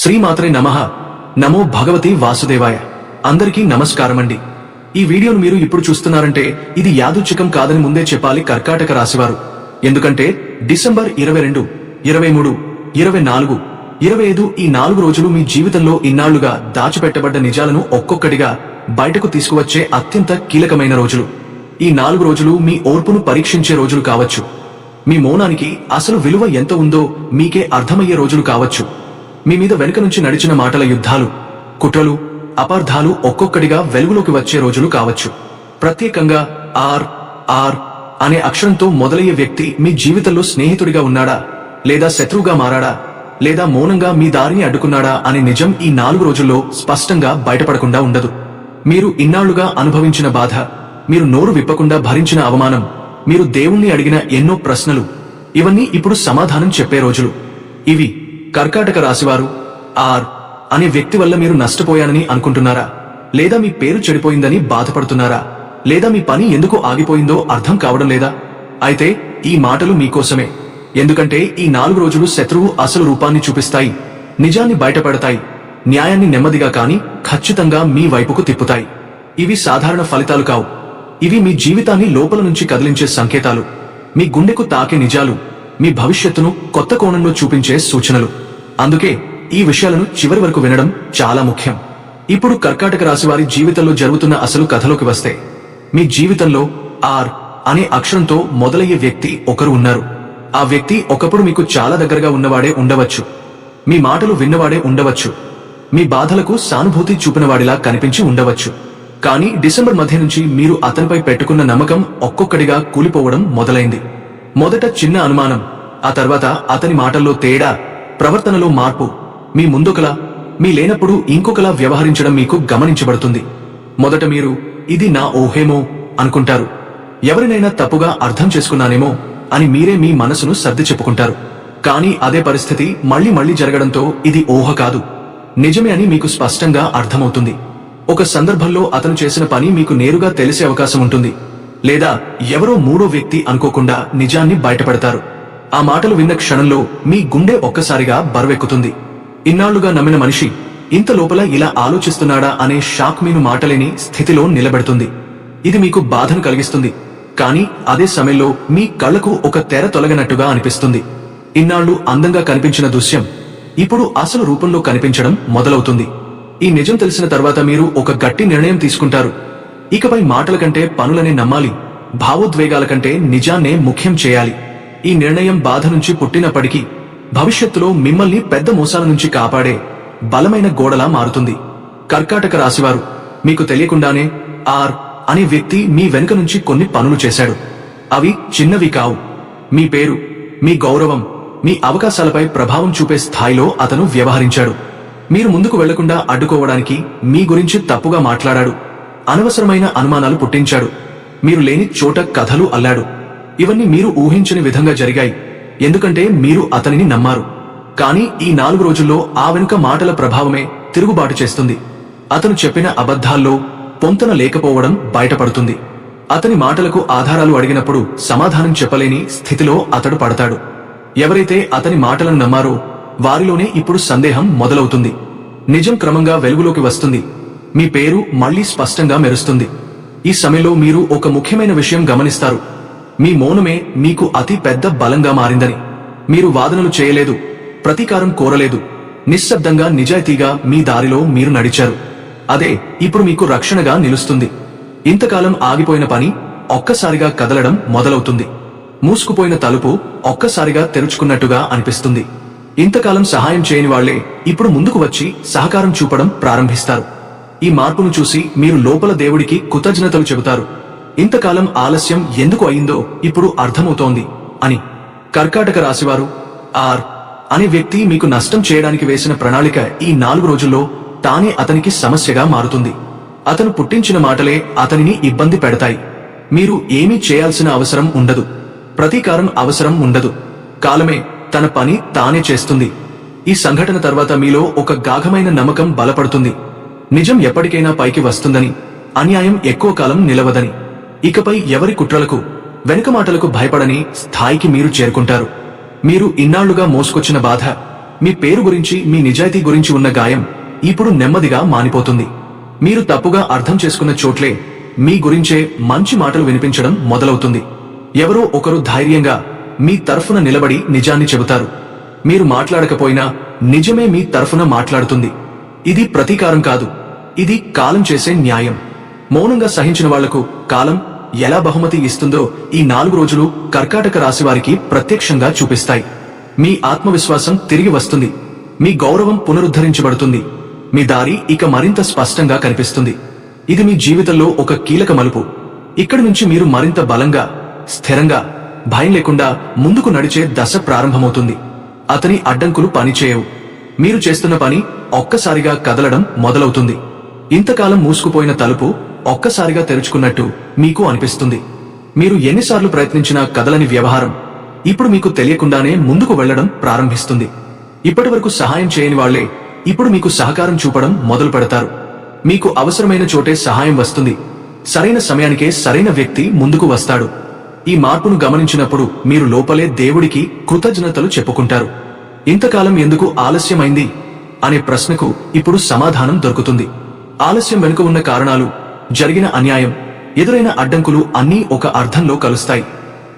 శ్రీమాత్రే నమః. నమో భగవతి వాసుదేవాయ. అందరికీ నమస్కారమండి. ఈ వీడియోను మీరు ఇప్పుడు చూస్తున్నారంటే ఇది యాదృచ్ఛికం కాదని ముందే చెప్పాలి కర్కాటక రాశివారు. ఎందుకంటే డిసెంబర్ 22, 23, 24, 25 ఈ 4 రోజులు మీ జీవితంలో ఇన్నాళ్లుగా దాచిపెట్టబడ్డ నిజాలను ఒక్కొక్కటిగా బయటకు తీసుకువచ్చే అత్యంత కీలకమైన రోజులు. ఈ 4 రోజులు మీ ఓర్పును పరీక్షించే రోజులు కావచ్చు. మీ మౌనానికి అసలు విలువ ఎంత ఉందో మీకే అర్థమయ్యే రోజులు కావచ్చు. మీ మీద వెనుక నుంచి నడిచిన మాటల యుద్ధాలు, కుట్రలు, అపార్థాలు ఒక్కొక్కటిగా వెలుగులోకి వచ్చే రోజులు కావచ్చు. ప్రత్యేకంగా ఆర్ అనే అక్షరంతో మొదలయ్యే వ్యక్తి మీ జీవితంలో స్నేహితుడిగా ఉన్నాడా, లేదా శత్రువుగా మారాడా, లేదా మౌనంగా మీ దారిని అడ్డుకున్నాడా అనే నిజం ఈ 4 రోజుల్లో స్పష్టంగా బయటపడకుండా ఉండదు. మీరు ఇన్నాళ్లుగా అనుభవించిన బాధ, మీరు నోరు విప్పకుండా భరించిన అవమానం, మీరు దేవుణ్ణి అడిగిన ఎన్నో ప్రశ్నలు, ఇవన్నీ ఇప్పుడు సమాధానం చెప్పే రోజులు. ఇవి కర్కాటక రాశివారు. అనే వ్యక్తి వల్ల మీరు నష్టపోయానని అనుకుంటున్నారా, లేదా మీ పేరు చెడిపోయిందని బాధపడుతున్నారా, లేదా మీ పని ఎందుకు ఆగిపోయిందో అర్థం కావడం లేదా? అయితే ఈ మాటలు మీకోసమే. ఎందుకంటే ఈ 4 రోజులు శత్రువు అసలు రూపాన్ని చూపిస్తాయి, నిజాన్ని బయటపడతాయి, న్యాయాన్ని నెమ్మదిగా కాని ఖచ్చితంగా మీ వైపుకు తిప్పుతాయి. ఇవి సాధారణ ఫలితాలు కావు. ఇవి మీ జీవితాన్ని లోపల నుంచి కదిలించే సంకేతాలు, మీ గుండెకు తాకే నిజాలు, మీ భవిష్యత్తును కొత్త కోణంలో చూపించే సూచనలు. అందుకే ఈ విషయాలను చివరి వరకు వినడం చాలా ముఖ్యం. ఇప్పుడు కర్కాటక రాశివారి జీవితంలో జరుగుతున్న అసలు కథలోకి వస్తే, మీ జీవితంలో అనే అక్షరంతో మొదలయ్యే వ్యక్తి ఒకరు ఉన్నారు. ఆ వ్యక్తి ఒకప్పుడు మీకు చాలా దగ్గరగా ఉన్నవాడే ఉండవచ్చు, మీ మాటలు విన్నవాడే ఉండవచ్చు, మీ బాధలకు సానుభూతి చూపినవాడిలా కనిపించి ఉండవచ్చు. కానీ డిసెంబర్ మధ్య నుంచి మీరు అతనిపై పెట్టుకున్న నమ్మకం ఒక్కొక్కడిగా కూలిపోవడం మొదలైంది. మొదట చిన్న అనుమానం, ఆ తర్వాత అతని మాటల్లో తేడా, ప్రవర్తనలో మార్పు, మీ ముందొకలా మీ లేనప్పుడు ఇంకొకలా వ్యవహరించడం మీకు గమనించబడుతుంది. మొదట మీరు ఇది నా ఊహేమో అనుకుంటారు, ఎవరినైనా తప్పుగా అర్థం చేసుకున్నానేమో అని మీరే మీ మనసును సర్ది చెప్పుకుంటారు. కానీ అదే పరిస్థితి మళ్లీ జరగడంతో ఇది ఊహ కాదు, నిజమే అని మీకు స్పష్టంగా అర్థమవుతుంది. ఒక సందర్భంలో అతను చేసిన పని మీకు నేరుగా తెలిసే అవకాశం ఉంటుంది, లేదా ఎవరో మూడో వ్యక్తి అనుకోకుండా నిజాన్ని బయటపడతారు. ఆ మాటలు విన్న క్షణంలో మీ గుండె ఒక్కసారిగా బరువెక్కుతుంది. ఇన్నాళ్లుగా నమ్మిన మనిషి ఇంత లోపల ఇలా ఆలోచిస్తున్నాడా అనే షాక్ మీను మాటలేని స్థితిలో నిలబెడుతుంది. ఇది మీకు బాధను కలిగిస్తుంది, కానీ అదే సమయంలో మీ కళ్లకు ఒక తెర తొలగినట్టుగా అనిపిస్తుంది. ఇన్నాళ్లు అందంగా కనిపించిన దృశ్యం ఇప్పుడు అసలు రూపంలో కనిపించడం మొదలవుతుంది. ఈ నిజం తెలిసిన తర్వాత మీరు ఒక గట్టి నిర్ణయం తీసుకుంటారు. ఇకపై మాటల కంటే పనులనే నమ్మాలి, భావోద్వేగాల కంటే నిజాన్నే ముఖ్యం చేయాలి. ఈ నిర్ణయం బాధ నుంచి పుట్టినప్పటికీ భవిష్యత్తులో మిమ్మల్ని పెద్ద మోసాల నుంచి కాపాడే బలమైన గోడలా మారుతుంది. కర్కాటక రాశివారు, మీకు తెలియకుండానే అనే వ్యక్తి మీ వెనుక నుంచి కొన్ని పనులు చేశాడు. అవి చిన్నవి కావు. మీ పేరు, మీ గౌరవం, మీ అవకాశాలపై ప్రభావం చూపే స్థాయిలో అతను వ్యవహరించాడు. మీరు ముందుకు వెళ్లకుండా అడ్డుకోవడానికి మీ గురించి తప్పుగా మాట్లాడాడు, అనవసరమైన అనుమానాలు పుట్టించాడు, మీరు లేని చోట కథలు అల్లాడు. ఇవన్నీ మీరు ఊహించని విధంగా జరిగాయి, ఎందుకంటే మీరు అతనిని నమ్మారు. కానీ ఈ 4 రోజుల్లో ఆ వెనుక మాటల ప్రభావమే తిరుగుబాటు చేస్తుంది. అతను చెప్పిన అబద్ధాల్లో పొంతన లేకపోవడం బయటపడుతుంది. అతని మాటలకు ఆధారాలు అడిగినప్పుడు సమాధానం చెప్పలేని స్థితిలో అతడు పడతాడు. ఎవరైతే అతని మాటలను నమ్మారో వారిలోనే ఇప్పుడు సందేహం మొదలవుతుంది. నిజం క్రమంగా వెలుగులోకి వస్తుంది, మీ పేరు మళ్లీ స్పష్టంగా మెరుస్తుంది. ఈ సమయంలో మీరు ఒక ముఖ్యమైన విషయం గమనిస్తారు, మీ మౌనమే మీకు అతి పెద్ద బలంగా మారిందని. మీరు వాదనలు చేయలేదు, ప్రతీకారం కోరలేదు, నిశ్శబ్దంగా నిజాయితీగా మీ దారిలో మీరు నడిచారు. అదే ఇప్పుడు మీకు రక్షణగా నిలుస్తుంది. ఇంతకాలం ఆగిపోయిన పని ఒక్కసారిగా కదలడం మొదలవుతుంది. మూసుకుపోయిన తలుపు ఒక్కసారిగా తెరుచుకున్నట్టుగా అనిపిస్తుంది. ఇంతకాలం సహాయం చేయని వాళ్లే ఇప్పుడు ముందుకు వచ్చి సహకారం చూపడం ప్రారంభిస్తారు. ఈ మార్పును చూసి మీరు లోపల దేవుడికి కృతజ్ఞతలు చెబుతారు. ఇంతకాలం ఆలస్యం ఎందుకు అయిందో ఇప్పుడు అర్థమవుతోంది అని. కర్కాటక రాశివారు, అనే వ్యక్తి మీకు నష్టం చేయడానికి వేసిన ప్రణాళిక ఈ 4 రోజుల్లో తానే అతనికి సమస్యగా మారుతుంది. అతను పుట్టించిన మాటలే అతనిని ఇబ్బంది పెడతాయి. మీరు ఏమీ చేయాల్సిన అవసరం ఉండదు, ప్రతీకారం అవసరం ఉండదు. కాలమే తన పని తానే చేస్తుంది. ఈ సంఘటన తర్వాత మీలో ఒక గాఢమైన నమ్మకం బలపడుతుంది. నిజం ఎప్పటికైనా పైకి వస్తుందని, అన్యాయం ఎక్కువ కాలం నిలవదని. ఇకపై ఎవరి కుట్రలకు, వెనుక మాటలకు భయపడని స్థాయికి మీరు చేరుకుంటారు. మీరు ఇన్నాళ్లుగా మోసుకొచ్చిన బాధ, మీ పేరు గురించి, మీ నిజాయితీ గురించి ఉన్న గాయం ఇప్పుడు నెమ్మదిగా మానిపోతుంది. మీరు తప్పుగా అర్థం చేసుకున్న చోట్లే మీ గురించే మంచి మాటలు వినిపించడం మొదలవుతుంది. ఎవరో ఒకరు ధైర్యంగా మీ తరఫున నిలబడి నిజాన్ని చెబుతారు. మీరు మాట్లాడకపోయినా నిజమే మీ తరఫున మాట్లాడుతుంది. ఇది ప్రతీకారం కాదు, ఇది కాలం చేసే న్యాయం. మౌనంగా సహించిన వాళ్లకు కాలం ఎలా బహుమతి ఇస్తుందో ఈ 4 రోజులు కర్కాటక రాశి వారికి ప్రత్యక్షంగా చూపిస్తాయి. మీ ఆత్మవిశ్వాసం తిరిగి వస్తుంది, మీ గౌరవం పునరుద్ధరించబడుతుంది, మీ దారి ఇక మరింత స్పష్టంగా కనిపిస్తుంది. ఇది మీ జీవితంలో ఒక కీలక మలుపు. ఇక్కడి నుంచి మీరు మరింత బలంగా, స్థిరంగా, భయం లేకుండా ముందుకు నడిచే దశ ప్రారంభమవుతుంది. అతని అడ్డంకులు పనిచేయవు. మీరు చేస్తున్న పని ఒక్కసారిగా కదలడం మొదలవుతుంది. ఇంతకాలం మూసుకుపోయిన తలుపు ఒక్కసారిగా తెరుచుకున్నట్టు మీకు అనిపిస్తుంది. మీరు ఎన్నిసార్లు ప్రయత్నించినా కదలని వ్యవహారం ఇప్పుడు మీకు తెలియకుండానే ముందుకు వెళ్లడం ప్రారంభిస్తుంది. ఇప్పటివరకు సహాయం చేయని వాళ్లే ఇప్పుడు మీకు సహకారం చూపడం మొదలు పెడతారు. మీకు అవసరమైన చోటే సహాయం వస్తుంది. సరైన సమయానికే సరైన వ్యక్తి ముందుకు వస్తాడు. ఈ మార్పును గమనించినప్పుడు మీరు లోపలే దేవుడికి కృతజ్ఞతలు చెప్పుకుంటారు. ఇంతకాలం ఎందుకు ఆలస్యమైంది అనే ప్రశ్నకు ఇప్పుడు సమాధానం దొరుకుతుంది. ఆలస్యం వెనుక ఉన్న కారణాలు, జరిగిన అన్యాయం, ఎదురైన అడ్డంకులు అన్నీ ఒక అర్థంలో కలుస్తాయి.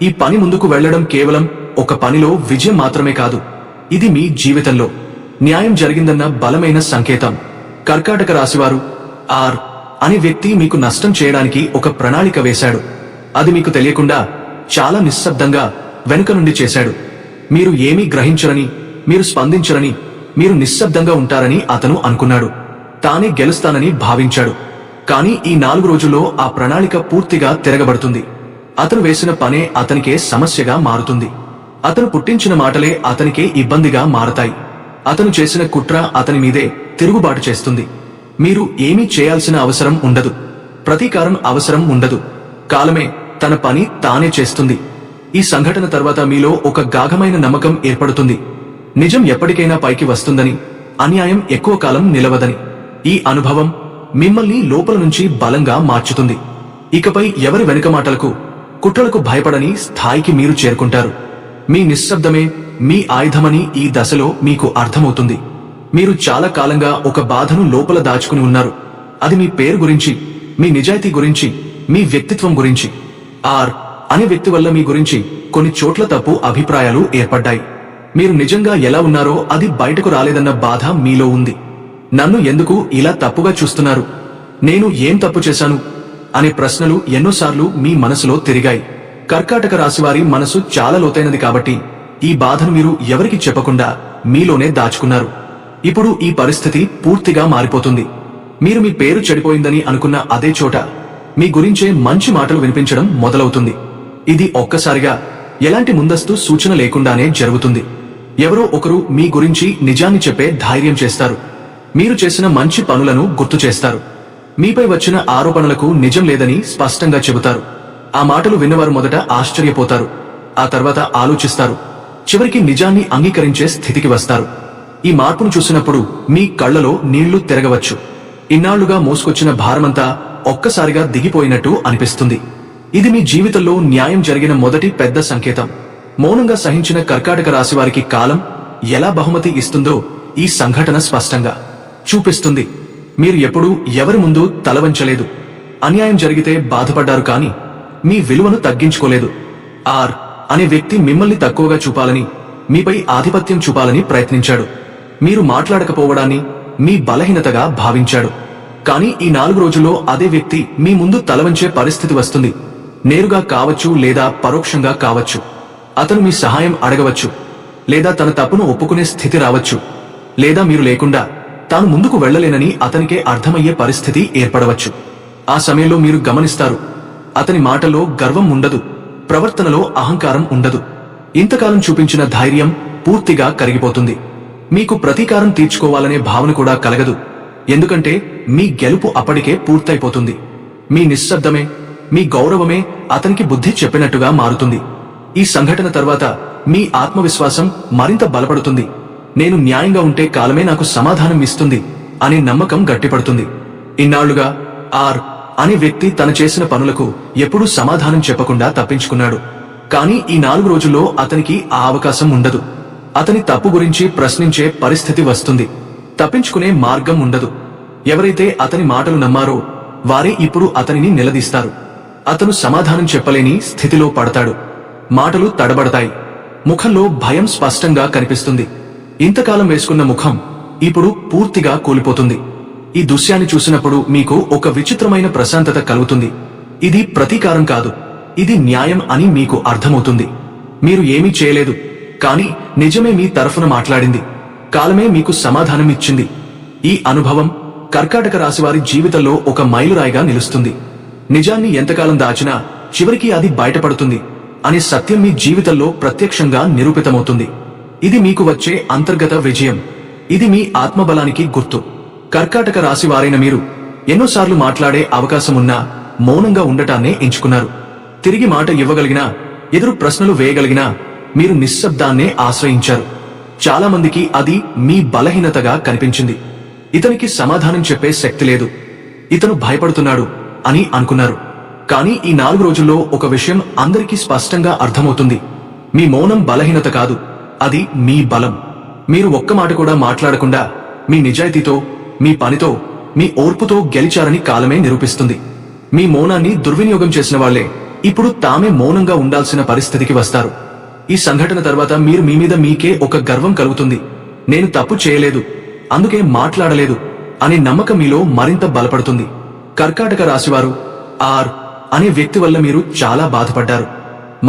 ఈ పని ముందుకు వెళ్లడం కేవలం ఒక పనిలో విజయం మాత్రమే కాదు, ఇది మీ జీవితంలో న్యాయం జరిగిందన్న బలమైన సంకేతం. కర్కాటక రాశివారు ఆర్ అనే వ్యక్తి మీకు నష్టం చేయడానికి ఒక ప్రణాళిక వేశాడు. అది మీకు తెలియకుండా చాలా నిశ్శబ్దంగా వెనుక నుండి చేశాడు. మీరు ఏమీ గ్రహించరని, మీరు స్పందించరని, మీరు నిశ్శబ్దంగా ఉంటారని అతను అనుకున్నాడు. తానే గెలుస్తానని భావించాడు. కానీ ఈ 4 రోజుల్లో ఆ ప్రణాళిక పూర్తిగా తిరగబడుతుంది. అతను వేసిన పనే అతనికే సమస్యగా మారుతుంది. అతను పుట్టించిన మాటలే అతనికే ఇబ్బందిగా మారతాయి. అతను చేసిన కుట్ర అతని మీదే తిరుగుబాటు చేస్తుంది. మీరు ఏమీ చేయాల్సిన అవసరం ఉండదు, ప్రతీకారం అవసరం ఉండదు. కాలమే తన పని తానే చేస్తుంది. ఈ సంఘటన తర్వాత మీలో ఒక గాఢమైన నమ్మకం ఏర్పడుతుంది. నిజం ఎప్పటికైనా పైకి వస్తుందని, అన్యాయం ఎక్కువ కాలం నిలవదని. ఈ అనుభవం మిమ్మల్ని లోపల నుంచి బలంగా మార్చుతుంది. ఇకపై ఎవరి వెనుక మాటలకు, కుట్రలకు భయపడని స్థాయికి మీరు చేరుకుంటారు. మీ నిశ్శబ్దమే మీ ఆయుధమని ఈ దశలో మీకు అర్థమవుతుంది. మీరు చాలా కాలంగా ఒక బాధను లోపల దాచుకుని ఉన్నారు. అది మీ పేరు గురించి, మీ నిజాయితీ గురించి, మీ వ్యక్తిత్వం గురించి. ఆర్ అనే వ్యక్తి వల్ల మీ గురించి కొన్ని చోట్ల తప్పు అభిప్రాయాలు ఏర్పడ్డాయి. మీరు నిజంగా ఎలా ఉన్నారో అది బయటకు రాలేదన్న బాధ మీలో ఉంది. నన్ను ఎందుకు ఇలా తప్పుగా చూస్తున్నారు, నేను ఏం తప్పు చేశాను అనే ప్రశ్నలు ఎన్నోసార్లు మీ మనసులో తిరిగాయి. కర్కాటక రాశివారి మనసు చాలా లోతైనది కాబట్టి ఈ బాధను మీరు ఎవరికి చెప్పకుండా మీలోనే దాచుకున్నారు. ఇప్పుడు ఈ పరిస్థితి పూర్తిగా మారిపోతుంది. మీరు మీ పేరు చెడిపోయిందని అనుకున్న అదే చోట మీ గురించే మంచి మాటలు వినిపించడం మొదలవుతుంది. ఇది ఒక్కసారిగా ఎలాంటి ముందస్తు సూచన లేకుండానే జరుగుతుంది. ఎవరో ఒకరు మీ గురించి నిజాన్ని చెప్పే ధైర్యం చేస్తారు. మీరు చేసిన మంచి పనులను గుర్తు చేస్తారు. మీపై వచ్చిన ఆరోపణలకు నిజం లేదని స్పష్టంగా చెబుతారు. ఆ మాటలు విన్నవారు మొదట ఆశ్చర్యపోతారు, ఆ తర్వాత ఆలోచిస్తారు, చివరికి నిజాన్ని అంగీకరించే స్థితికి వస్తారు. ఈ మార్పును చూసినప్పుడు మీ కళ్లలో నీళ్లు తిరగవచ్చు. ఇన్నాళ్లుగా మోసుకొచ్చిన భారమంతా ఒక్కసారిగా దిగిపోయినట్టు అనిపిస్తుంది. ఇది మీ జీవితంలో న్యాయం జరిగిన మొదటి పెద్ద సంకేతం. మౌనంగా సహించిన కర్కాటక రాశివారికి కాలం ఎలా బహుమతి ఇస్తుందో ఈ సంఘటన స్పష్టంగా చూపిస్తుంది. మీరు ఎప్పుడూ ఎవరి ముందు తలవంచలేదు. అన్యాయం జరిగితే బాధపడ్డారు, కానీ మీ విలువను తగ్గించుకోలేదు. ఆర్ అనే వ్యక్తి మిమ్మల్ని తక్కువగా చూపాలని, మీపై ఆధిపత్యం చూపాలని ప్రయత్నించాడు. మీరు మాట్లాడకపోవడాన్ని మీ బలహీనతగా భావించాడు. కానీ ఈ 4 రోజుల్లో అదే వ్యక్తి మీ ముందు తలవంచే పరిస్థితి వస్తుంది. నేరుగా కావచ్చు లేదా పరోక్షంగా కావచ్చు. అతను మీ సహాయం అడగవచ్చు, లేదా తన తప్పును ఒప్పుకునే స్థితి రావచ్చు, లేదా మీరు లేకుండా తాను ముందుకు వెళ్లలేనని అతనికే అర్థమయ్యే పరిస్థితి ఏర్పడవచ్చు. ఆ సమయంలో మీరు గమనిస్తారు, అతని మాటలో గర్వం ఉండదు, ప్రవర్తనలో అహంకారం ఉండదు. ఇంతకాలం చూపించిన ధైర్యం పూర్తిగా కరిగిపోతుంది. మీకు ప్రతీకారం తీర్చుకోవాలనే భావన కూడా కలగదు, ఎందుకంటే మీ గెలుపు అప్పటికే పూర్తయిపోతుంది. మీ నిశ్శబ్దమే, మీ గౌరవమే అతనికి బుద్ధి చెప్పినట్టుగా మారుతుంది. ఈ సంఘటన తర్వాత మీ ఆత్మవిశ్వాసం మరింత బలపడుతుంది. నేను న్యాయంగా ఉంటే కాలమే నాకు సమాధానం ఇస్తుంది అనే నమ్మకం గట్టిపడుతుంది. ఇన్నాళ్లుగా ఆర్ అనే వ్యక్తి తన చేసిన పనులకు ఎప్పుడూ సమాధానం చెప్పకుండా తప్పించుకున్నాడు. కానీ ఈ 4 రోజుల్లో అతనికి ఆ అవకాశం ఉండదు. అతని తప్పు గురించి ప్రశ్నించే పరిస్థితి వస్తుంది. తప్పించుకునే మార్గం ఉండదు. ఎవరైతే అతని మాటలు నమ్మారో వారే ఇప్పుడు అతనిని నిలదీస్తారు. అతను సమాధానం చెప్పలేని స్థితిలో పడతాడు. మాటలు తడబడతాయి. ముఖంలో భయం స్పష్టంగా కనిపిస్తుంది. ఇంతకాలం వేసుకున్న ముఖం ఇప్పుడు పూర్తిగా కూలిపోతుంది. ఈ దృశ్యాన్ని చూసినప్పుడు మీకు ఒక విచిత్రమైన ప్రశాంతత కలుగుతుంది. ఇది ప్రతీకారం కాదు, ఇది న్యాయం అని మీకు అర్థమవుతుంది. మీరు ఏమీ చేయలేదు, కానీ నిజమే మీ తరఫున మాట్లాడింది. కాలమే మీకు సమాధానం ఇచ్చింది. ఈ అనుభవం కర్కాటక రాశివారి జీవితంలో ఒక మైలురాయిగా నిలుస్తుంది. నిజాన్ని ఎంతకాలం దాచినా చివరికి అది బయటపడుతుంది అనే సత్యం మీ జీవితంలో ప్రత్యక్షంగా నిరూపితమవుతుంది. ఇది మీకు వచ్చే అంతర్గత విజయం. ఇది మీ ఆత్మబలానికి గుర్తు. కర్కాటక రాశివారైన మీరు ఎన్నోసార్లు మాట్లాడే అవకాశమున్నా మౌనంగా ఉండటాన్నే ఎంచుకున్నారు. తిరిగి మాట ఇవ్వగలిగినా, ఎదురు ప్రశ్నలు వేయగలిగినా మీరు నిశ్శబ్దాన్నే ఆశ్రయించారు. చాలా మందికి అది మీ బలహీనతగా కనిపించింది. ఇతనికి సమాధానం చెప్పే శక్తి లేదు, ఇతను భయపడుతున్నాడు అని అనుకున్నారు. కానీ ఈ 4 రోజుల్లో ఒక విషయం అందరికీ స్పష్టంగా అర్థమవుతుంది. మీ మౌనం బలహీనత కాదు, అది మీ బలం. మీరు ఒక్క మాట కూడా మాట్లాడకుండా మీ నిజాయితీతో, మీ పనితో, మీ ఓర్పుతో గెలిచారని కాలమే నిరూపిస్తుంది. మీ మౌనాన్ని దుర్వినియోగం చేసిన వాళ్లే ఇప్పుడు తామే మౌనంగా ఉండాల్సిన పరిస్థితికి వస్తారు. ఈ సంఘటన తర్వాత మీరు మీ మీద మీకే ఒక గర్వం కలుగుతుంది. నేను తప్పు చేయలేదు, అందుకే మాట్లాడలేదు అనే నమ్మకం మీలో మరింత బలపడుతుంది. కర్కాటక రాశివారు ఆర్ అనే వ్యక్తి వల్ల మీరు చాలా బాధపడ్డారు.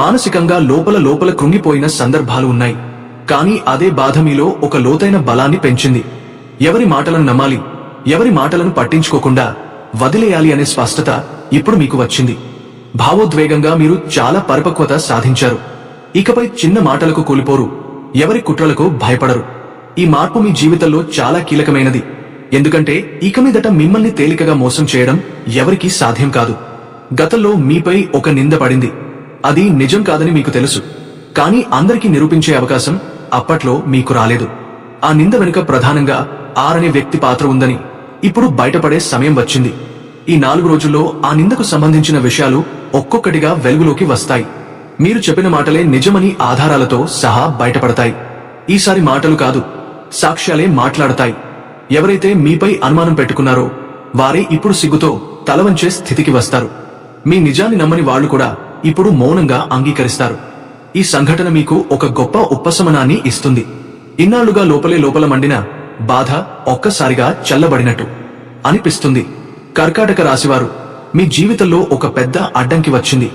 మానసికంగా లోపల కృంగిపోయిన సందర్భాలు ఉన్నాయి. కానీ అదే బాధ మీలో ఒక లోతైన బలాన్ని పెంచింది. ఎవరి మాటలను నమ్మాలి, ఎవరి మాటలను పట్టించుకోకుండా వదిలేయాలి అనే స్పష్టత ఇప్పుడు మీకు వచ్చింది. భావోద్వేగంగా మీరు చాలా పరిపక్వత సాధించారు. ఇకపై చిన్న మాటలకు కూలిపోరు, ఎవరి కుట్రలకు భయపడరు. ఈ మార్పు మీ జీవితంలో చాలా కీలకమైనది. ఎందుకంటే ఇక మీదట మిమ్మల్ని తేలికగా మోసం చేయడం ఎవరికీ సాధ్యం కాదు. గతంలో మీపై ఒక నింద పడింది. అది నిజం కాదని మీకు తెలుసు, కానీ అందరికీ నిరూపించే అవకాశం అప్పట్లో మీకు రాలేదు. ఆ నింద వెనుక ప్రధానంగా ఆర్ అనే వ్యక్తి పాత్ర ఉందని ఇప్పుడు బయటపడే సమయం వచ్చింది. ఈ 4 రోజుల్లో ఆ నిందకు సంబంధించిన విషయాలు ఒక్కొక్కటిగా వెలుగులోకి వస్తాయి. మీరు చెప్పిన మాటలే నిజమని ఆధారాలతో సహా బయటపడతాయి. ఈసారి మాటలు కాదు, సాక్ష్యాలే మాట్లాడతాయి. ఎవరైతే మీపై అనుమానం పెట్టుకున్నారో వారే ఇప్పుడు సిగ్గుతో తలవంచే స్థితికి వస్తారు. మీ నిజాన్ని నమ్మని వాళ్లు కూడా ఇప్పుడు మౌనంగా అంగీకరిస్తారు. ఈ సంఘటన మీకు ఒక గొప్ప ఉపశమనాన్ని ఇస్తుంది. ఇన్నాళ్లుగా లోపల మండిన బాధ ఒక్కసారిగా చల్లబడినట్టు అనిపిస్తుంది. కర్కాటక రాశివారు మీ జీవితంలో ఒక పెద్ద అడ్డంకి వచ్చింది.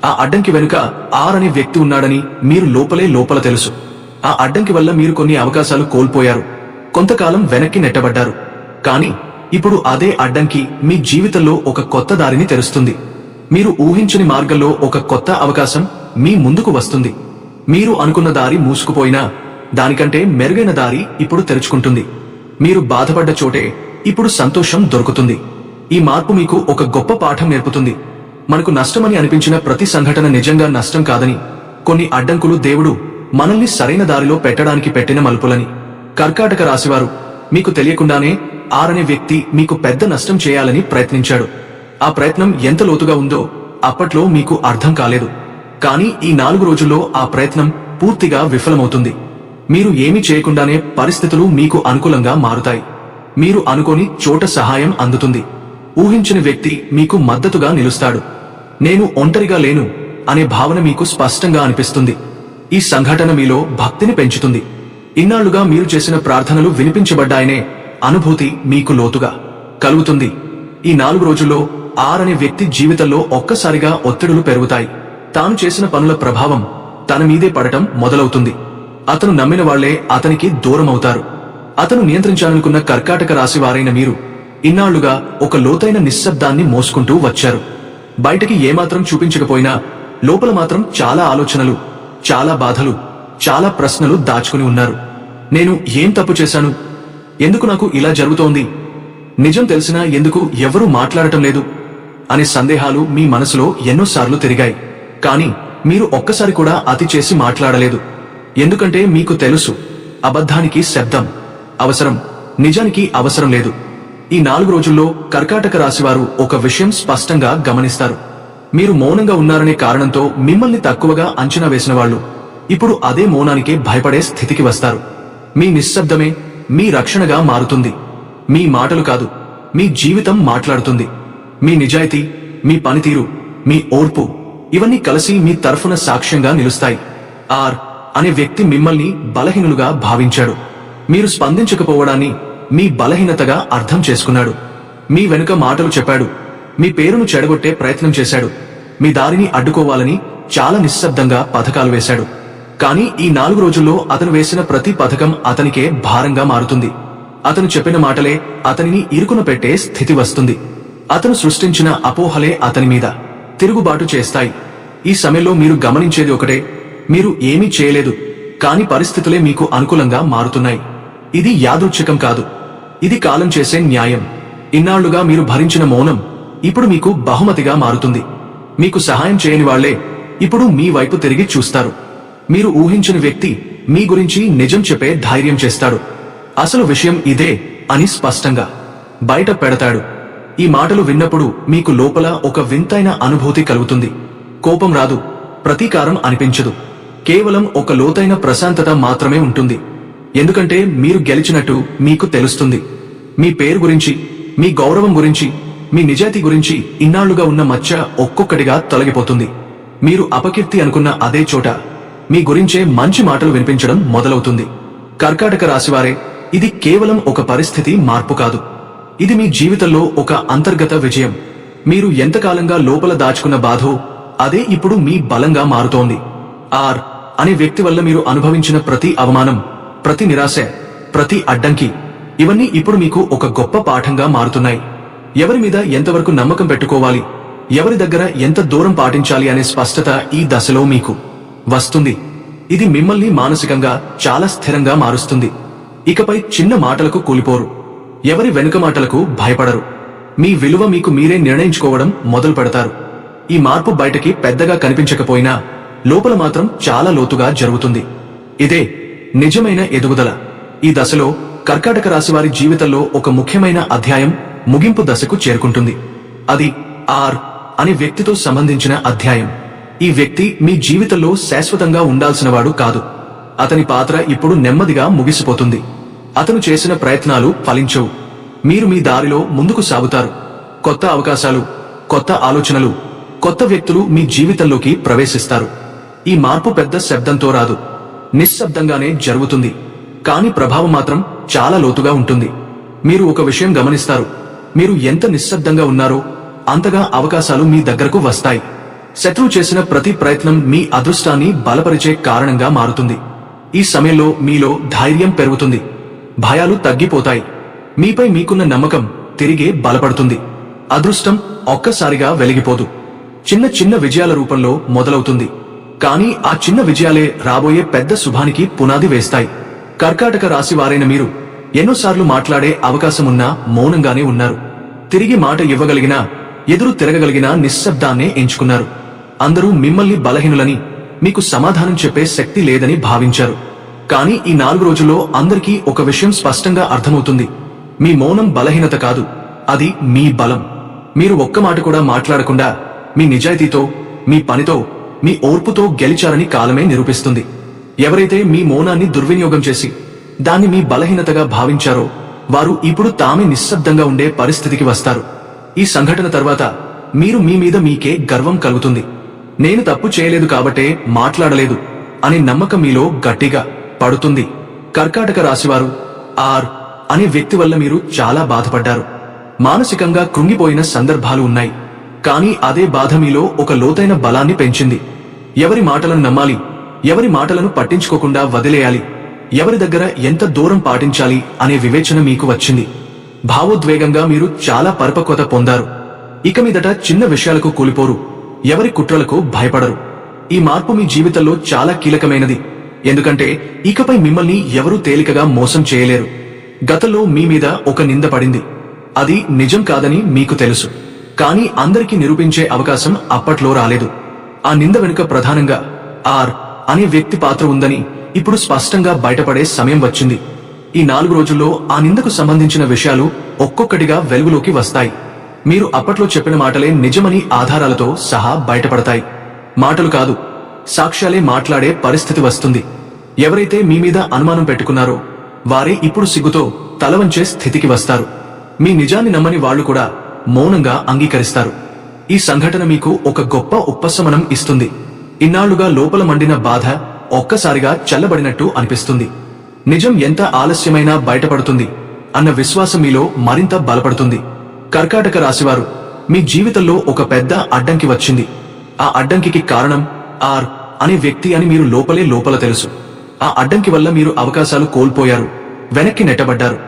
ఆ అడ్డంకి వెనుక ఆర్ అనే వ్యక్తి ఉన్నాడని మీరు లోపల తెలుసు. ఆ అడ్డంకి వల్ల మీరు కొన్ని అవకాశాలు కోల్పోయారు, కొంతకాలం వెనక్కి నెట్టబడ్డారు. కానీ ఇప్పుడు అదే అడ్డంకి మీ జీవితంలో ఒక కొత్త దారిని తెరుస్తుంది. మీరు ఊహించని మార్గంలో ఒక కొత్త అవకాశం మీ ముందుకు వస్తుంది. మీరు అనుకున్న దారి మూసుకుపోయినా దానికంటే మెరుగైన దారి ఇప్పుడు తెరుచుకుంటుంది. మీరు బాధపడ్డ చోటే ఇప్పుడు సంతోషం దొరుకుతుంది. ఈ మార్పు మీకు ఒక గొప్ప పాఠం నేర్పుతుంది. మనకు నష్టమని అనిపించిన ప్రతి సంఘటన నిజంగా నష్టం కాదని, కొన్ని అడ్డంకులు దేవుడు మనల్ని సరైన దారిలో పెట్టడానికి పెట్టిన మలుపులని. కర్కాటక రాశివారు మీకు తెలియకుండానే ఆర్ అనే వ్యక్తి మీకు పెద్ద నష్టం చేయాలని ప్రయత్నించాడు. ఆ ప్రయత్నం ఎంత లోతుగా ఉందో అప్పట్లో మీకు అర్థం కాలేదు. కానీ ఈ 4 రోజుల్లో ఆ ప్రయత్నం పూర్తిగా విఫలమవుతుంది. మీరు ఏమీ చేయకుండానే పరిస్థితులు మీకు అనుకూలంగా మారుతాయి. మీరు అనుకోని చోట సహాయం అందుతుంది. ఊహించిన వ్యక్తి మీకు మద్దతుగా నిలుస్తాడు. నేను ఒంటరిగా లేను అనే భావన మీకు స్పష్టంగా అనిపిస్తుంది. ఈ సంఘటన మీలో భక్తిని పెంచుతుంది. ఇన్నాళ్లుగా మీరు చేసిన ప్రార్థనలు వినిపించబడ్డాయనే అనుభూతి మీకు లోతుగా కలుగుతుంది. ఈ 4 రోజుల్లో ఆర్ అనే వ్యక్తి జీవితంలో ఒక్కసారిగా ఒత్తిడులు పెరుగుతాయి. తాను చేసిన పనుల ప్రభావం తన మీదే పడటం మొదలవుతుంది. అతను నమ్మిన వాళ్లే అతనికి దూరమవుతారు. అతను నియంత్రించాలనుకున్న కర్కాటక రాశి వారైన మీరు ఇన్నాళ్లుగా ఒక లోతైన నిశ్శబ్దాన్ని మోసుకుంటూ వచ్చారు. బయటకి ఏమాత్రం చూపించకపోయినా లోపల మాత్రం చాలా ఆలోచనలు, చాలా బాధలు, చాలా ప్రశ్నలు దాచుకుని ఉన్నారు. నేను ఏం తప్పు చేశాను? ఎందుకు నాకు ఇలా జరుగుతోంది? నిజం తెలిసినా ఎందుకు ఎవరూ మాట్లాడటం లేదు అనే సందేహాలు మీ మనసులో ఎన్నోసార్లు తిరిగాయి. కానీ మీరు ఒక్కసారి కూడా అతి చేసి మాట్లాడలేదు. ఎందుకంటే మీకు తెలుసు, అబద్ధానికి శబ్దం అవసరం, నిజానికి అవసరం లేదు. ఈ 4 రోజుల్లో కర్కాటక రాశివారు ఒక విషయం స్పష్టంగా గమనిస్తారు. మీరు మౌనంగా ఉన్నారనే కారణంతో మిమ్మల్ని తక్కువగా అంచనా వేసిన వాళ్ళు ఇప్పుడు అదే మౌనానికే భయపడే స్థితికి వస్తారు. మీ నిశ్శబ్దమే మీ రక్షణగా మారుతుంది. మీ మాటలు కాదు, మీ జీవితం మాట్లాడుతుంది. మీ నిజాయితీ, మీ పనితీరు, మీ ఓర్పు ఇవన్నీ కలిసి మీ తరఫున సాక్ష్యంగా నిలుస్తాయి. ఆర్ అనే వ్యక్తి మిమ్మల్ని బలహీనులుగా భావించాడు. మీరు స్పందించకపోవడాన్ని మీ బలహీనతగా అర్థం చేసుకున్నాడు. మీ వెనుక మాటలు చెప్పాడు. మీ పేరును చెడగొట్టే ప్రయత్నం చేశాడు. మీ దారిని అడ్డుకోవాలని చాలా నిశ్శబ్దంగా పథకాలు వేశాడు. కానీ ఈ 4 రోజుల్లో అతను వేసిన ప్రతి పథకం అతనికే భారంగా మారుతుంది. అతను చెప్పిన మాటలే అతనిని ఇరుకున పెట్టే స్థితి వస్తుంది. అతను సృష్టించిన అపోహలే అతని మీద తిరుగుబాటు చేస్తాయి. ఈ సమయంలో మీరు గమనించేది ఒకటే, మీరు ఏమీ చేయలేదు, కాని పరిస్థితులే మీకు అనుకూలంగా మారుతున్నాయి. ఇది యాదృచ్ఛికం కాదు, ఇది కాలం చేసే న్యాయం. ఇన్నాళ్లుగా మీరు భరించిన మౌనం ఇప్పుడు మీకు బహుమతిగా మారుతుంది. మీకు సహాయం చేయని వాళ్లే ఇప్పుడు మీ వైపు తిరిగి చూస్తారు. మీరు ఊహించిన వ్యక్తి మీ గురించి నిజం చెప్పే ధైర్యం చేస్తాడు. అసలు విషయం ఇదే అని స్పష్టంగా బయట పెడతాడు. ఈ మాటలు విన్నప్పుడు మీకు లోపల ఒక వింతైన అనుభూతి కలుగుతుంది. కోపం రాదు, ప్రతీకారం అనిపించదు. కేవలం ఒక లోతైన ప్రశాంతత మాత్రమే ఉంటుంది. ఎందుకంటే మీరు గెలిచినట్టు మీకు తెలుస్తుంది. మీ పేరు గురించి, మీ గౌరవం గురించి, మీ నిజాయితీ గురించి ఇన్నాళ్లుగా ఉన్న మచ్చ ఒక్కొక్కటిగా తొలగిపోతుంది. మీరు అపకీర్తి అనుకున్న అదే చోట మీ గురించే మంచి మాటలు వినిపించడం మొదలవుతుంది. కర్కాటక రాశివారే, ఇది కేవలం ఒక పరిస్థితి మార్పు కాదు. ఇది మీ జీవితంలో ఒక అంతర్గత విజయం. మీరు ఎంతకాలంగా లోపల దాచుకున్న బాధో అదే ఇప్పుడు మీ బలంగా మారుతోంది. ఆర్ అనే వ్యక్తి వల్ల మీరు అనుభవించిన ప్రతి అవమానం, ప్రతి నిరాశ, ప్రతి అడ్డంకి ఇవన్నీ ఇప్పుడు మీకు ఒక గొప్ప పాఠంగా మారుతున్నాయి. ఎవరి మీద ఎంతవరకు నమ్మకం పెట్టుకోవాలి, ఎవరి దగ్గర ఎంత దూరం పాటించాలి అనే స్పష్టత ఈ దశలో మీకు వస్తుంది. ఇది మిమ్మల్ని మానసికంగా చాలా స్థిరంగా మారుస్తుంది. ఇకపై చిన్న మాటలకు కూలిపోరు, ఎవరి వెనుక మాటలకు భయపడరు. మీ విలువ మీకు మీరే నిర్ణయించుకోవడం మొదలు పెడతారు. ఈ మార్పు బయటకి పెద్దగా కనిపించకపోయినా లోపల మాత్రం చాలా లోతుగా జరుగుతుంది. ఇదే నిజమైన ఎదుగుదల. ఈ దశలో కర్కాటక రాశివారి జీవితంలో ఒక ముఖ్యమైన అధ్యాయం ముగింపు దశకు చేరుకుంటుంది. అది ఆర్ అనే వ్యక్తితో సంబంధించిన అధ్యాయం. ఈ వ్యక్తి మీ జీవితంలో శాశ్వతంగా ఉండాల్సినవాడు కాదు. అతని పాత్ర ఇప్పుడు నెమ్మదిగా ముగిసిపోతుంది. అతను చేసిన ప్రయత్నాలు ఫలించవు. మీరు మీ దారిలో ముందుకు సాగుతారు. కొత్త అవకాశాలు, కొత్త ఆలోచనలు, కొత్త వ్యక్తులు మీ జీవితంలోకి ప్రవేశిస్తారు. ఈ మార్పు పెద్ద శబ్దంతో రాదు, నిశ్శబ్దంగానే జరుగుతుంది. కాని ప్రభావం మాత్రం చాలా లోతుగా ఉంటుంది. మీరు ఒక విషయం గమనిస్తారు, మీరు ఎంత నిశ్శబ్దంగా ఉన్నారో అంతగా అవకాశాలు మీ దగ్గరకు వస్తాయి. శత్రువు చేసిన ప్రతి ప్రయత్నం మీ అదృష్టాన్ని బలపరిచే కారణంగా మారుతుంది. ఈ సమయంలో మీలో ధైర్యం పెరుగుతుంది, భయాలు తగ్గిపోతాయి. మీపై మీకున్న నమ్మకం తిరిగే బలపడుతుంది. అదృష్టం ఒక్కసారిగా వెలిగిపోదు, చిన్న చిన్న విజయాల రూపంలో మొదలవుతుంది. కానీ ఆ చిన్న విజయాలే రాబోయే పెద్ద శుభానికి పునాది వేస్తాయి. కర్కాటక రాశి వారైన మీరు ఎన్నోసార్లు మాట్లాడే అవకాశమున్నా మౌనంగానే ఉన్నారు. తిరిగి మాట ఇవ్వగలిగినా, ఎదురు తిరగగలిగినా నిశ్శబ్దాన్నే ఎంచుకున్నారు. అందరూ మిమ్మల్ని బలహీనులని, మీకు సమాధానం చెప్పే శక్తి లేదని భావించారు. కానీ ఈ 4 రోజుల్లో అందరికీ ఒక విషయం స్పష్టంగా అర్థమవుతుంది. మీ మౌనం బలహీనత కాదు, అది మీ బలం. మీరు ఒక్క మాట కూడా మాట్లాడకుండా మీ నిజాయితీతో, మీ పనితో, మీ ఓర్పుతో గెలిచారని కాలమే నిరూపిస్తుంది. ఎవరైతే మీ మౌనాన్ని దుర్వినియోగం చేసి దాన్ని మీ బలహీనతగా భావించారో వారు ఇప్పుడు తామే నిశ్శబ్దంగా ఉండే పరిస్థితికి వస్తారు. ఈ సంఘటన తర్వాత మీరు మీ మీద మీకే గర్వం కలుగుతుంది. నేను తప్పు చేయలేదు కాబట్టే మాట్లాడలేదు అనే నమ్మకం మీలో గట్టిగా పడుతుంది. కర్కాటక రాశివారు ఆర్ అనే వ్యక్తి వల్ల మీరు చాలా బాధపడ్డారు. మానసికంగా కృంగిపోయిన సందర్భాలు ఉన్నాయి. కానీ అదే బాధ మీలో ఒక లోతైన బలాన్ని పెంచింది. ఎవరి మాటలను నమ్మాలి, ఎవరి మాటలను పట్టించుకోకుండా వదిలేయాలి, ఎవరి దగ్గర ఎంత దూరం పాటించాలి అనే వివేచన మీకు వచ్చింది. భావోద్వేగంగా మీరు చాలా పరిపక్వత పొందారు. ఇక మీదట చిన్న విషయాలకు కూలిపోరు, ఎవరి కుట్రలకు భయపడరు. ఈ మార్పు మీ జీవితంలో చాలా కీలకమైనది. ఎందుకంటే ఇకపై మిమ్మల్ని ఎవరూ తేలికగా మోసం చేయలేరు. గతంలో మీ మీద ఒక నింద పడింది, అది నిజం కాదని మీకు తెలుసు. కానీ అందరికీ నిరూపించే అవకాశం అప్పట్లో రాలేదు. ఆ నింద వెనుక ప్రధానంగా ఆర్ అనే వ్యక్తి పాత్ర ఉందని ఇప్పుడు స్పష్టంగా బయటపడే సమయం వచ్చింది. ఈ 4 రోజుల్లో ఆ నిందకు సంబంధించిన విషయాలు ఒక్కొక్కటిగా వెలుగులోకి వస్తాయి. మీరు అప్పట్లో చెప్పిన మాటలే నిజమని ఆధారాలతో సహా బయటపడతాయి. మాటలు కాదు, సాక్ష్యాలే మాట్లాడే పరిస్థితి వస్తుంది. ఎవరైతే మీ మీద అనుమానం పెట్టుకున్నారో వారే ఇప్పుడు సిగ్గుతో తలవంచే స్థితికి వస్తారు. మీ నిజాన్ని నమ్మని వాళ్లు కూడా మౌనంగా అంగీకరిస్తారు. ఈ సంఘటన మీకు ఒక గొప్ప ఉపశమనం ఇస్తుంది. ఇన్నాళ్లుగా లోపల మండిన బాధ ఒక్కసారిగా చల్లబడినట్టు అనిపిస్తుంది. నిజం ఎంత ఆలస్యమైనా బయటపడుతుంది అన్న విశ్వాసం మీలో మరింత బలపడుతుంది. కర్కాటక రాశివారు, మీ జీవితంలో ఒక పెద్ద అడ్డంకి వచ్చింది. ఆ అడ్డంకికి కారణం ఆర్ అనే వ్యక్తి అని మీరు లోపల తెలుసు. ఆ అడ్డంకి వల్ల మీరు అవకాశాలు కోల్పోయారు, వెనక్కి నెట్టబడ్డారు.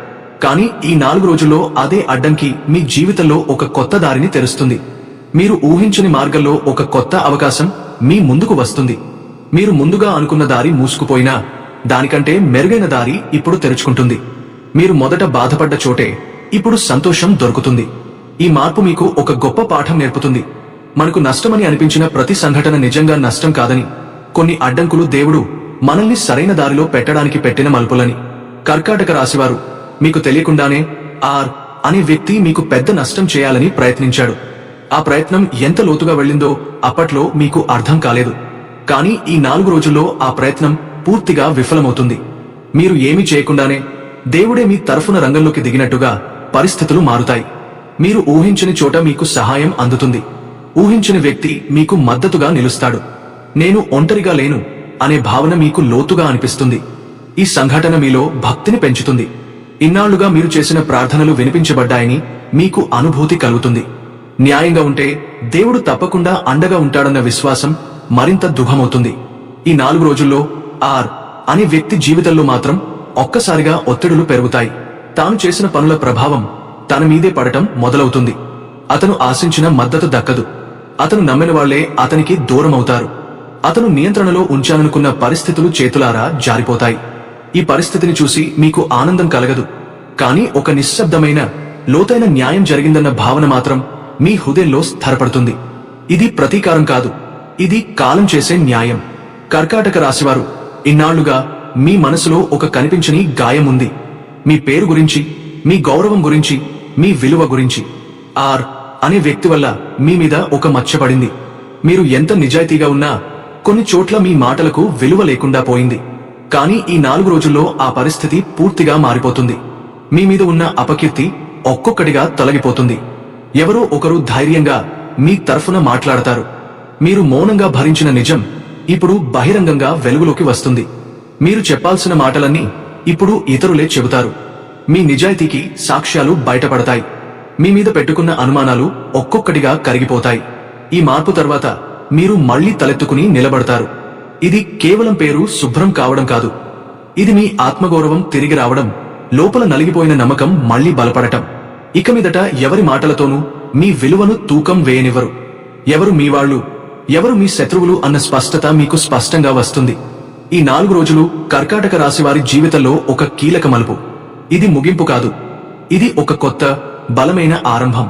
కానీ ఈ 4 రోజుల్లో అదే అడ్డంకి మీ జీవితంలో ఒక కొత్త దారిని తెరుస్తుంది. మీరు ఊహించని మార్గంలో ఒక కొత్త అవకాశం మీ ముందుకు వస్తుంది. మీరు ముందుగా అనుకున్న దారి మూసుకుపోయినా దానికంటే మెరుగైన దారి ఇప్పుడు తెరుచుకుంటుంది. మీరు మొదట బాధపడ్డ చోటే ఇప్పుడు సంతోషం దొరుకుతుంది. ఈ మార్పు మీకు ఒక గొప్ప పాఠం నేర్పుతుంది. మనకు నష్టమని అనిపించిన ప్రతి సంఘటన నిజంగా నష్టం కాదని, కొన్ని అడ్డంకులు దేవుడు మనల్ని సరైన దారిలో పెట్టడానికి పెట్టిన మలుపులని. కర్కాటక రాశివారు, మీకు తెలియకుండానే ఆర్ అనే వ్యక్తి మీకు పెద్ద నష్టం చేయాలని ప్రయత్నించాడు. ఆ ప్రయత్నం ఎంత లోతుగా వెళ్ళిందో అప్పట్లో మీకు అర్థం కాలేదు. కానీ ఈ 4 రోజుల్లో ఆ ప్రయత్నం పూర్తిగా విఫలమవుతుంది. మీరు ఏమీ చేయకుండానే దేవుడే మీ తరఫున రంగంలోకి దిగినట్టుగా పరిస్థితులు మారుతాయి. మీరు ఊహించని చోట మీకు సహాయం అందుతుంది. ఊహించని వ్యక్తి మీకు మద్దతుగా నిలుస్తాడు. నేను ఒంటరిగా లేను అనే భావన మీకు లోతుగా అనిపిస్తుంది. ఈ సంఘటన మీలో భక్తిని పెంచుతుంది. ఇన్నాళ్లుగా మీరు చేసిన ప్రార్థనలు వినిపించబడ్డాయని మీకు అనుభూతి కలుగుతుంది. న్యాయంగా ఉంటే దేవుడు తప్పకుండా అండగా ఉంటాడన్న విశ్వాసం మరింత దృఢమవుతుంది. ఈ 4 రోజుల్లో ఆర్ అనే వ్యక్తి జీవితంలో మాత్రం ఒక్కసారిగా ఒత్తిడులు పెరుగుతాయి. తాను చేసిన పనుల ప్రభావం తన మీదే పడటం మొదలవుతుంది. అతను ఆశించిన మద్దతు దక్కదు. అతను నమ్మిన వాళ్లే అతనికి దూరమవుతారు. అతను నియంత్రణలో ఉంచాలనుకున్న పరిస్థితులు చేతులారా జారిపోతాయి. ఈ పరిస్థితిని చూసి మీకు ఆనందం కలగదు. కానీ ఒక నిశ్శబ్దమైన లోతైన న్యాయం జరిగిందన్న భావన మాత్రం మీ హృదయంలో స్థిరపడుతుంది. ఇది ప్రతీకారం కాదు, ఇది కాలం చేసే న్యాయం. కర్కాటక రాశివారు, ఇన్నాళ్లుగా మీ మనసులో ఒక కనిపించని గాయం ఉంది. మీ పేరు గురించి, మీ గౌరవం గురించి, మీ విలువ గురించి. ఆర్ అనే వ్యక్తి వల్ల మీ మీద ఒక మచ్చ పడింది. మీరు ఎంత నిజాయితీగా ఉన్నా కొన్ని చోట్ల మీ మాటలకు విలువ లేకుండా పోయింది. కానీ ఈ 4 రోజుల్లో ఆ పరిస్థితి పూర్తిగా మారిపోతుంది. మీ మీద ఉన్న అపకీర్తి ఒక్కొక్కటిగా తొలగిపోతుంది. ఎవరో ఒకరు ధైర్యంగా మీ తరఫున మాట్లాడతారు. మీరు మౌనంగా భరించిన నిజం ఇప్పుడు బహిరంగంగా వెలుగులోకి వస్తుంది. మీరు చెప్పాల్సిన మాటలన్నీ ఇప్పుడు ఇతరులే చెబుతారు. మీ నిజాయితీకి సాక్ష్యాలు బయటపడతాయి. మీ మీద పెట్టుకున్న అనుమానాలు ఒక్కొక్కటిగా కరిగిపోతాయి. ఈ మార్పు తర్వాత మీరు మళ్లీ తలెత్తుకుని నిలబడతారు. ఇది కేవలం పేరు శుభ్రం కావడం కాదు. ఇది మీ ఆత్మగౌరవం తిరిగి రావడం, లోపల నలిగిపోయిన నమ్మకం మళ్లీ బలపడటం. ఇక మీదట ఎవరి మాటలతోనూ మీ విలువను తూకం వేయనివ్వరు. ఎవరు మీ వాళ్ళు, ఎవరు మీ శత్రువులు అన్న స్పష్టత మీకు స్పష్టంగా వస్తుంది. ఈ 4 రోజులు కర్కాటక రాశివారి జీవితంలో ఒక కీలక మలుపు. ఇది ముగింపు కాదు, ఇది ఒక కొత్త బలమైన ఆరంభం.